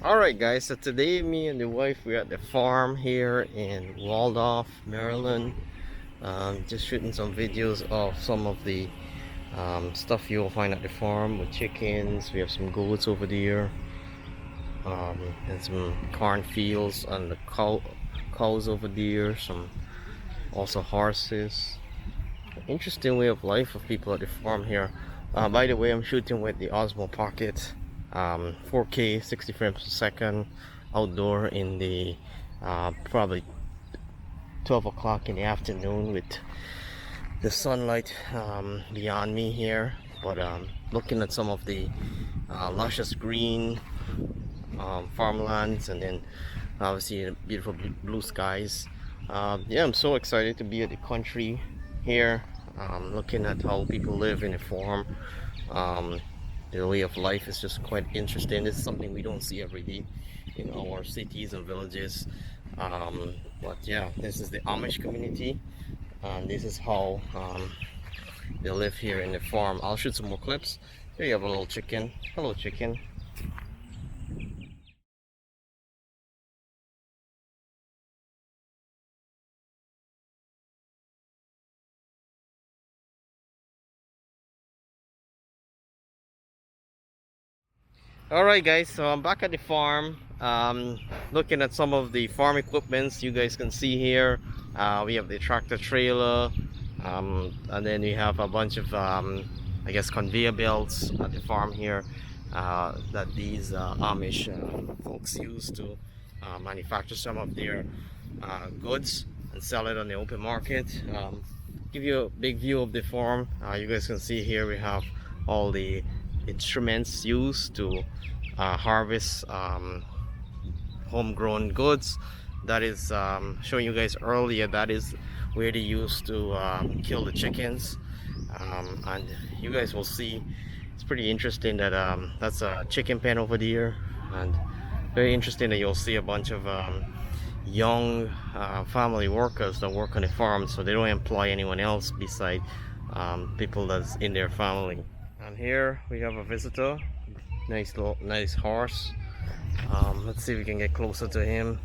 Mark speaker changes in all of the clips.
Speaker 1: Alright guys, so today me and the wife we're at the farm here in Waldorf, Maryland. Just shooting some videos of some of the stuff you'll find at the farm with chickens. We have some goats over there, and some cornfields and the cows over there, some also horses. Interesting way of life of people at the farm here. By the way, I'm shooting with the Osmo Pocket 4K 60 frames per second outdoor in the probably 12 o'clock in the afternoon with the sunlight beyond me here, but looking at some of the luscious green farmlands, and then obviously beautiful blue skies. Yeah, I'm so excited to be at the country here, looking at how people live in a farm. Their way of life is just quite interesting. It's something we don't see every day in our cities and villages. But yeah, this is the Amish community, and this is how they live here in the farm. I'll shoot some more clips. Here you have a little chicken. Hello, chicken. Alright guys, so I'm back at the farm, looking at some of the farm equipments you guys can see here. We have the tractor trailer, and then we have a bunch of I guess conveyor belts at the farm here, that these Amish folks use to manufacture some of their goods and sell it on the open market. Give you a big view of the farm. You guys can see here we have all the instruments used to harvest homegrown goods. That is showing you guys earlier, that is where they used to kill the chickens, and you guys will see it's pretty interesting that that's a chicken pen over there, and very interesting that you'll see a bunch of young family workers that work on the farm, so they don't employ anyone else beside people that's in their family. And here we have a visitor, nice horse. Let's see if we can get closer to him.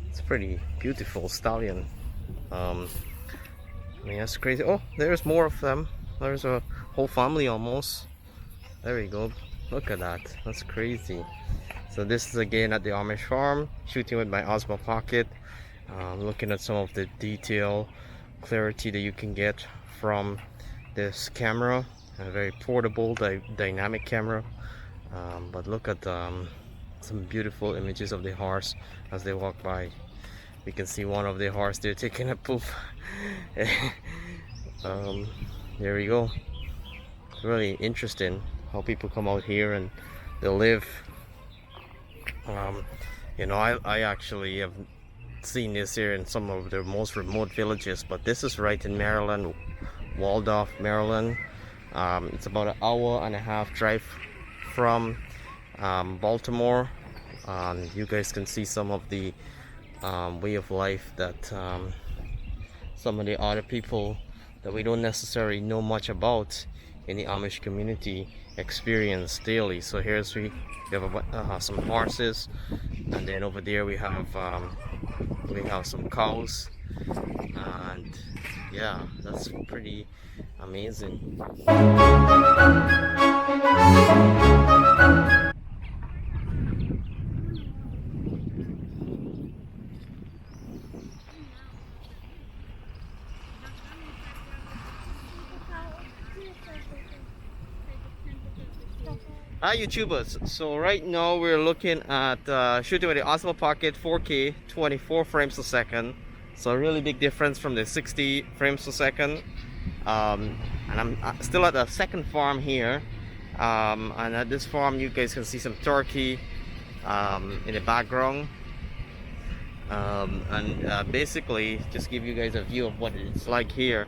Speaker 1: It's a pretty beautiful stallion. I mean, that's crazy. Oh, there's more of them. There's a whole family almost. There we go. Look at that. That's crazy. So this is again at the Amish farm, shooting with my Osmo Pocket, looking at some of the detail, clarity that you can get from this camera. A very portable dynamic camera, but look at some beautiful images of the horse as they walk by. We can see one of the horse there taking a poop. There we go. It's really interesting how people come out here and they live. You know, I actually have seen this here in some of the most remote villages, but this is right in Maryland, Waldorf, Maryland. It's about an hour and a half drive from Baltimore. You guys can see some of the way of life that some of the other people that we don't necessarily know much about in the Amish community experience daily. So we have some horses, and then over there we have some cows, and yeah, that's pretty amazing. Hi YouTubers, so right now we're looking at shooting with the Osmo Pocket 4K 24 frames per second, so a really big difference from the 60 frames per second. And I'm still at the second farm here, and at this farm you guys can see some turkey in the background, and basically just give you guys a view of what it's like here.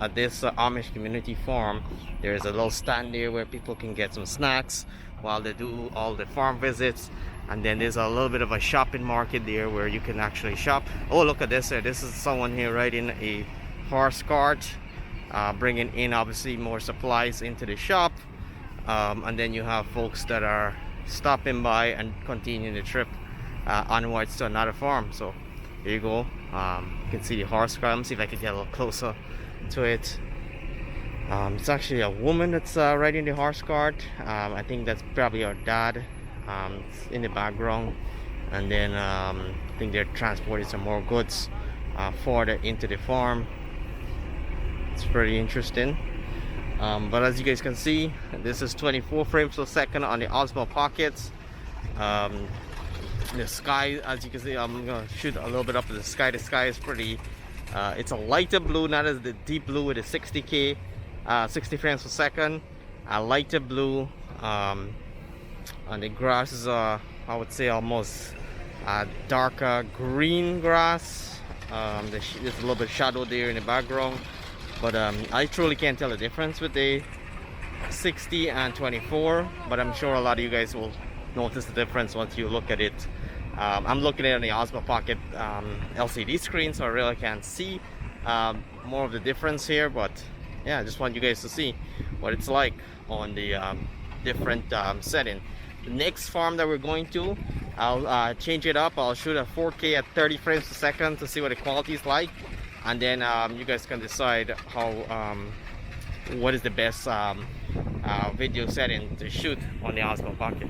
Speaker 1: At this Amish community farm, there's a little stand there where people can get some snacks while they do all the farm visits, and then there's a little bit of a shopping market there where you can actually shop. Oh, look at this here. This is someone here riding a horse cart, bringing in obviously more supplies into the shop, and then you have folks that are stopping by and continuing the trip onwards to another farm. So here you go. You can see the horse car. Let me see if I can get a little closer to it. It's actually a woman that's riding the horse cart. I think that's probably her dad. It's in the background, and then I think they're transporting some more goods further into the farm. It's pretty interesting. But as you guys can see, this is 24 frames per second on the Osmo Pockets. The sky, as you can see, I'm gonna shoot a little bit up to the sky. The sky is pretty, it's a lighter blue, not as the deep blue with the 60 frames per second. A lighter blue, and the grass is I would say almost darker green grass. There's a little bit of shadow there in the background, but I truly can't tell the difference with the 60 and 24, but I'm sure a lot of you guys will notice the difference once you look at it. I'm looking at it on the Osmo Pocket LCD screen, so I really can't see more of the difference here, but yeah, I just want you guys to see what it's like on the different setting. The next farm that we're going to, I'll change it up. I'll shoot a 4K at 30 frames per second to see what the quality is like, and then you guys can decide how what is the best video setting to shoot on the Osmo Pocket.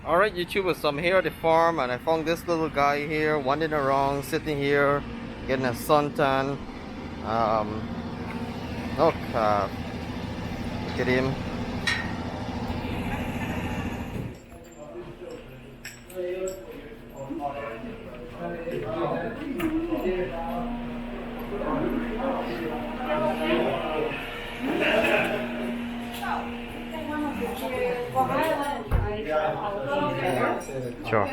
Speaker 1: Alright YouTubers, so I'm here at the farm and I found this little guy here wandering around, sitting here getting a suntan. Look at him. Sure.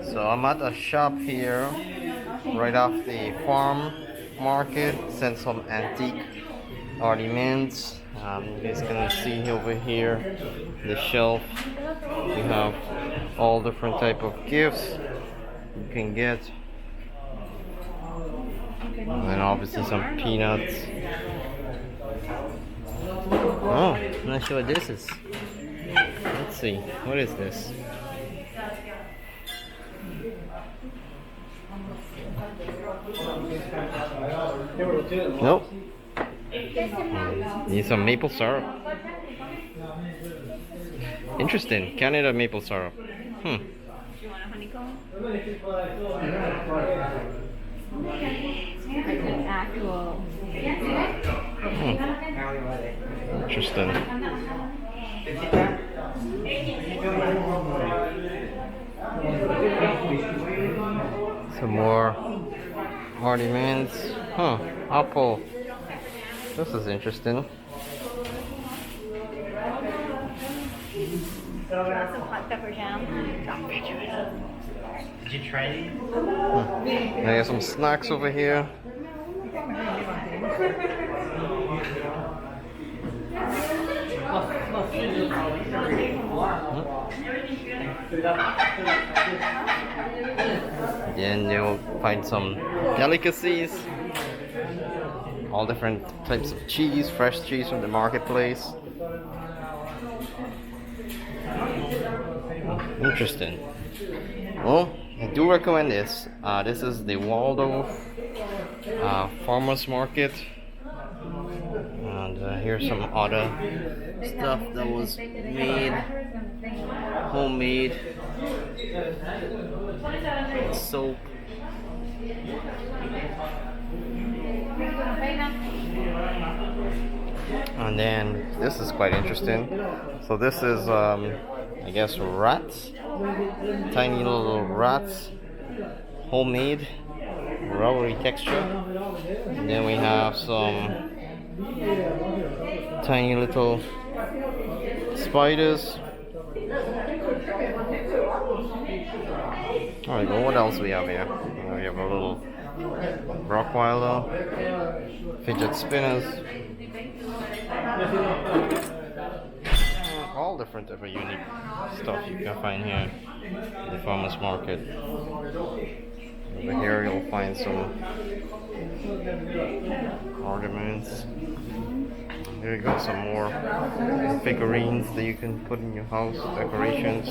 Speaker 1: So I'm at a shop here right off the farm market, sent some antique ornaments. You guys can see over here the shelf. We have all different type of gifts you can get, and obviously some peanuts. Oh, I'm not sure what this is. Let's see, what is this? Nope. Need some maple syrup. Interesting, Canada maple syrup. Do you want a honeycomb? Like an actual. Interesting. Some more ornaments. Apple. This is interesting. Lots of hot pepper jam. Did you try these? I got some snacks over here. Then you'll find some delicacies. All different types of cheese, fresh cheese from the marketplace. Interesting. Well, I do recommend this. This is the Waldorf Farmers Market. And here's some other stuff that was made, homemade. Soap. And then this is quite interesting. So this is I guess rats, tiny little rats, homemade, rubbery texture. And then we have some tiny little spiders. Alright, well, what else we have here? We have a little Rockweiler, fidget spinners. all different type of unique stuff you can find here in the farmers market. Over here you'll find some ornaments. There you go, some more figurines that you can put in your house, decorations.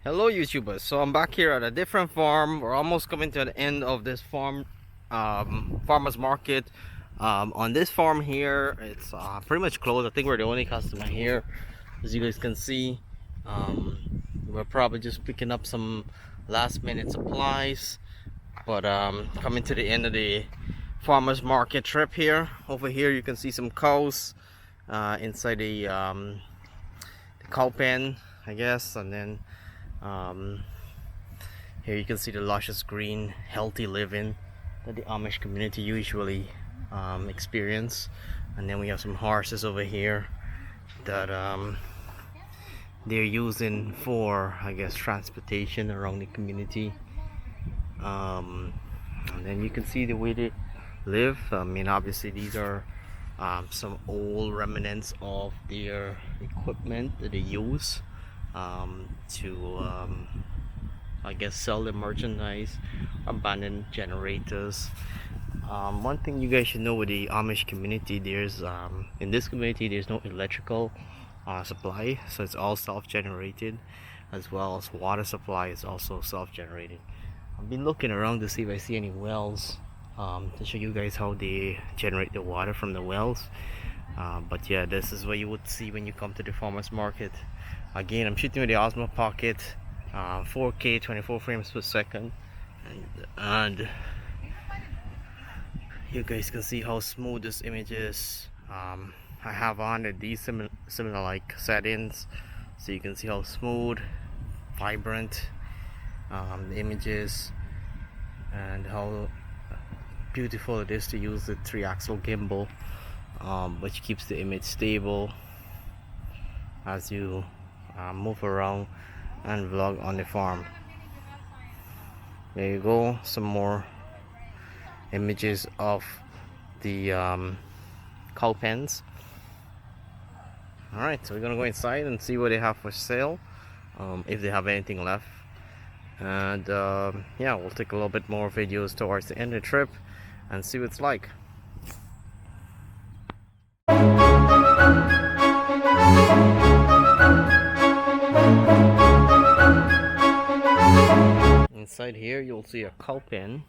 Speaker 1: Hello YouTubers, so I'm back here at a different farm. We're almost coming to the end of this farm, farmers market. On this farm here, it's pretty much closed. I think we're the only customer here, as you guys can see. We're probably just picking up some last minute supplies, but coming to the end of the farmers market trip here. Over here you can see some cows inside the cow pen, I guess, and then here you can see the luscious green healthy living that the Amish community usually experience. And then we have some horses over here that they're using for, I guess, transportation around the community. And then you can see the way they live. I mean, obviously these are some old remnants of their equipment that they use to I guess sell the merchandise, abandoned generators. One thing you guys should know with the Amish community, there's in this community there's no electrical supply, so it's all self-generated, as well as water supply is also self-generated. I've been looking around to see if I see any wells to show you guys how they generate the water from the wells. But yeah, this is what you would see when you come to the farmers market. Again, I'm shooting with the Osmo Pocket 4K 24 frames per second, and you guys can see how smooth this image is. I have on these similar like settings, so you can see how smooth, vibrant the image is, and how beautiful it is to use the 3-axle gimbal, which keeps the image stable as you move around and vlog on the farm. There you go, some more images of the cow pens. Alright, so we're gonna go inside and see what they have for sale, if they have anything left. And yeah, we'll take a little bit more videos towards the end of the trip and see what it's like. Inside here you'll see a cow pen.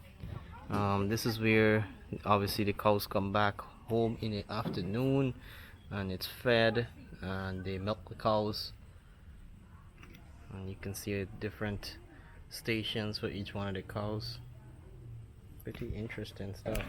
Speaker 1: This is where obviously the cows come back home in the afternoon and it's fed and they milk the cows, and you can see different stations for each one of the cows. Pretty interesting stuff.